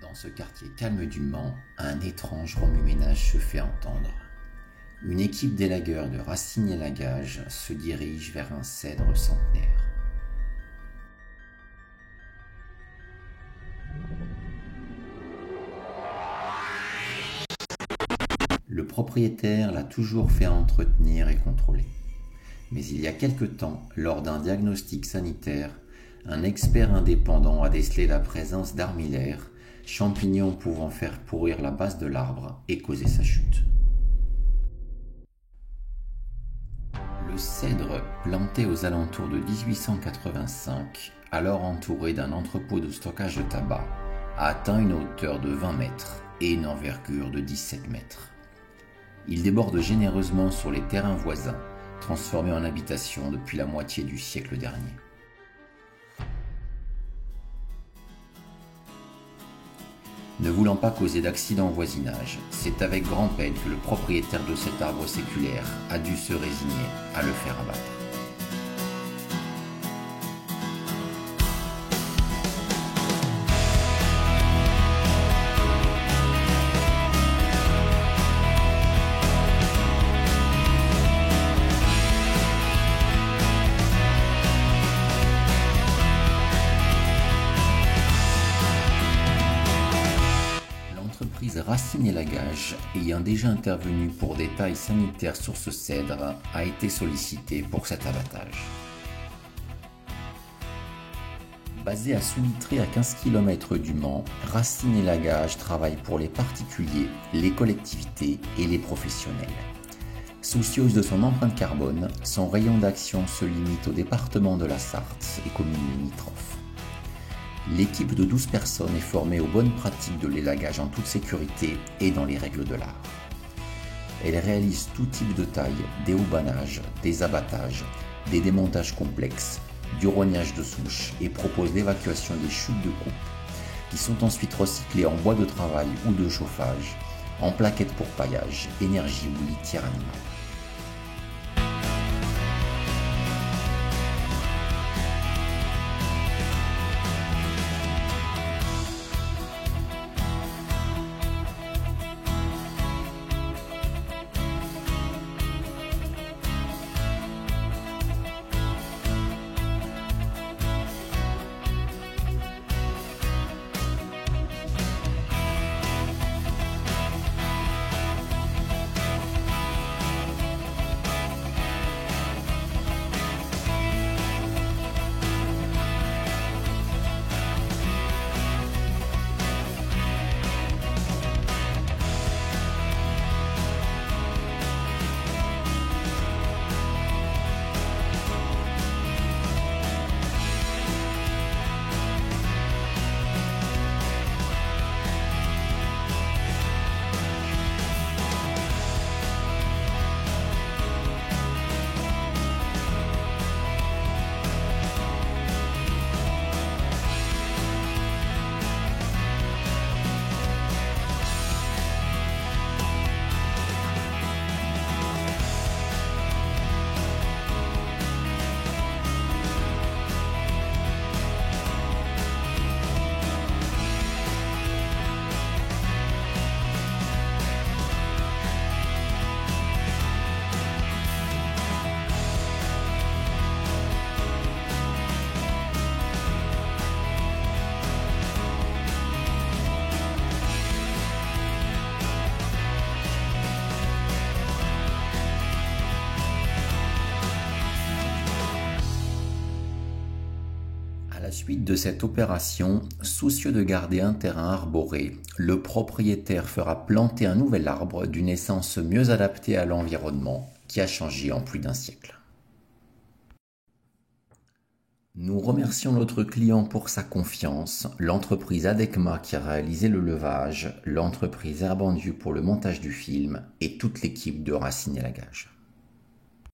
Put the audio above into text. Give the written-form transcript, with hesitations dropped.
Dans ce quartier calme du Mans, un étrange remue-ménage se fait entendre. Une équipe d'élagueurs de Rassignes-et-Lagage se dirige vers un cèdre centenaire. Le propriétaire l'a toujours fait entretenir et contrôler. Mais il y a quelque temps, lors d'un diagnostic sanitaire, un expert indépendant a décelé la présence d'armillaires, champignons pouvant faire pourrir la base de l'arbre et causer sa chute. Le cèdre, planté aux alentours de 1885, alors entouré d'un entrepôt de stockage de tabac, a atteint une hauteur de 20 mètres et une envergure de 17 mètres. Il déborde généreusement sur les terrains voisins, transformés en habitation depuis la moitié du siècle dernier. Ne voulant pas causer d'accident au voisinage, c'est avec grand-peine que le propriétaire de cet arbre séculaire a dû se résigner à le faire abattre. L'entreprise Rassignes-et-Lagage, ayant déjà intervenu pour des tailles sanitaires sur ce cèdre, a été sollicitée pour cet abattage. Basé à Soulitré à 15 km du Mans, Rassignes-et-Lagage travaille pour les particuliers, les collectivités et les professionnels. Soucieuse de son empreinte carbone, son rayon d'action se limite au département de la Sarthe et communes limitrophes. L'équipe de 12 personnes est formée aux bonnes pratiques de l'élagage en toute sécurité et dans les règles de l'art. Elle réalise tout type de taille, des houbannages, des abattages, des démontages complexes, du rognage de souches et propose l'évacuation des chutes de coupe qui sont ensuite recyclées en bois de travail ou de chauffage, en plaquettes pour paillage, énergie ou litière animale. À la suite de cette opération, soucieux de garder un terrain arboré, le propriétaire fera planter un nouvel arbre d'une essence mieux adaptée à l'environnement qui a changé en plus d'un siècle. Nous remercions notre client pour sa confiance, l'entreprise Adecma qui a réalisé le levage, l'entreprise Herbandieu pour le montage du film et toute l'équipe de Rassignes-et-Lagage.